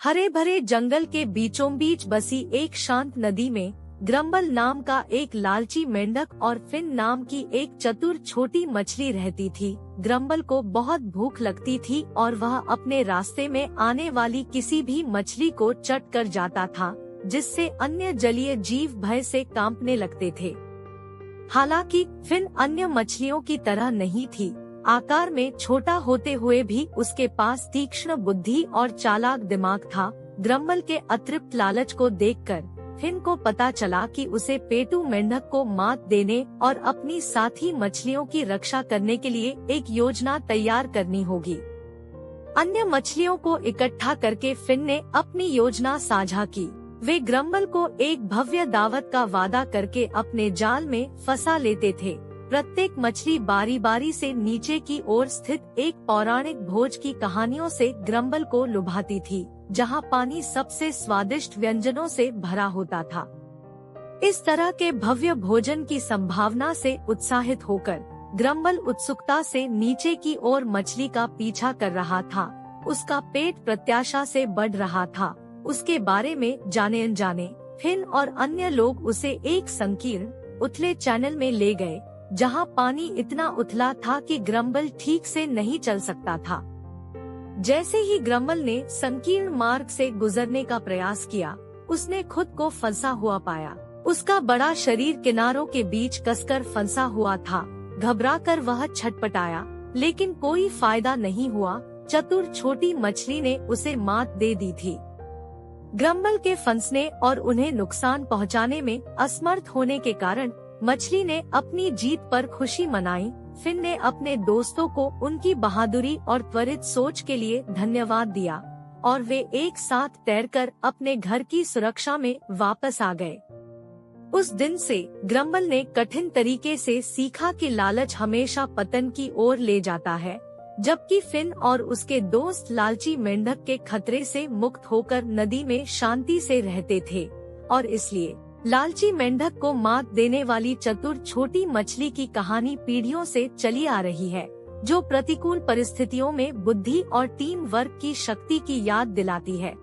हरे भरे जंगल के बीचों बीच बसी एक शांत नदी में ग्रम्बल नाम का एक लालची मेंढक और फिन नाम की एक चतुर छोटी मछली रहती थी। ग्रम्बल को बहुत भूख लगती थी और वह अपने रास्ते में आने वाली किसी भी मछली को चट कर जाता था, जिससे अन्य जलीय जीव भय से कांपने लगते थे। हालांकि फिन अन्य मछलियों की तरह नहीं थी। आकार में छोटा होते हुए भी उसके पास तीक्ष्ण बुद्धि और चालाक दिमाग था। ग्रम्बल के अतृप्त लालच को देखकर फिन को पता चला कि उसे पेटू मेंढक को मात देने और अपनी साथी मछलियों की रक्षा करने के लिए एक योजना तैयार करनी होगी। अन्य मछलियों को इकट्ठा करके फिन ने अपनी योजना साझा की। वे ग्रम्बल को एक भव्य दावत का वादा करके अपने जाल में फंसा लेते थे। प्रत्येक मछली बारी बारी से नीचे की ओर स्थित एक पौराणिक भोज की कहानियों से ग्रम्बल को लुभाती थी, जहां पानी सबसे स्वादिष्ट व्यंजनों से भरा होता था। इस तरह के भव्य भोजन की संभावना से उत्साहित होकर ग्रम्बल उत्सुकता से नीचे की ओर मछली का पीछा कर रहा था। उसका पेट प्रत्याशा से बढ़ रहा था। उसके बारे में जाने अनजाने फिन और अन्य लोग उसे एक संकीर्ण उथले चैनल में ले गए, जहां पानी इतना उथला था कि ग्रम्बल ठीक से नहीं चल सकता था। जैसे ही ग्रम्बल ने संकीर्ण मार्ग से गुजरने का प्रयास किया, उसने खुद को फंसा हुआ पाया। उसका बड़ा शरीर किनारों के बीच कसकर फंसा हुआ था। घबराकर वह छटपटाया, लेकिन कोई फायदा नहीं हुआ। चतुर छोटी मछली ने उसे मात दे दी थी। ग्रम्बल के फंसने और उन्हें नुकसान पहुंचाने में असमर्थ होने के कारण मछली ने अपनी जीत पर खुशी मनाई। फिन ने अपने दोस्तों को उनकी बहादुरी और त्वरित सोच के लिए धन्यवाद दिया और वे एक साथ तैरकर अपने घर की सुरक्षा में वापस आ गए। उस दिन से ग्रम्बल ने कठिन तरीके से सीखा कि लालच हमेशा पतन की ओर ले जाता है, जबकि फिन और उसके दोस्त लालची मेंढक के खतरे से मुक्त होकर नदी में शांति से रहते थे। और इसलिए लालची मेंढक को मात देने वाली चतुर छोटी मछली की कहानी पीढ़ियों से चली आ रही है, जो प्रतिकूल परिस्थितियों में बुद्धि और टीम वर्क की शक्ति की याद दिलाती है।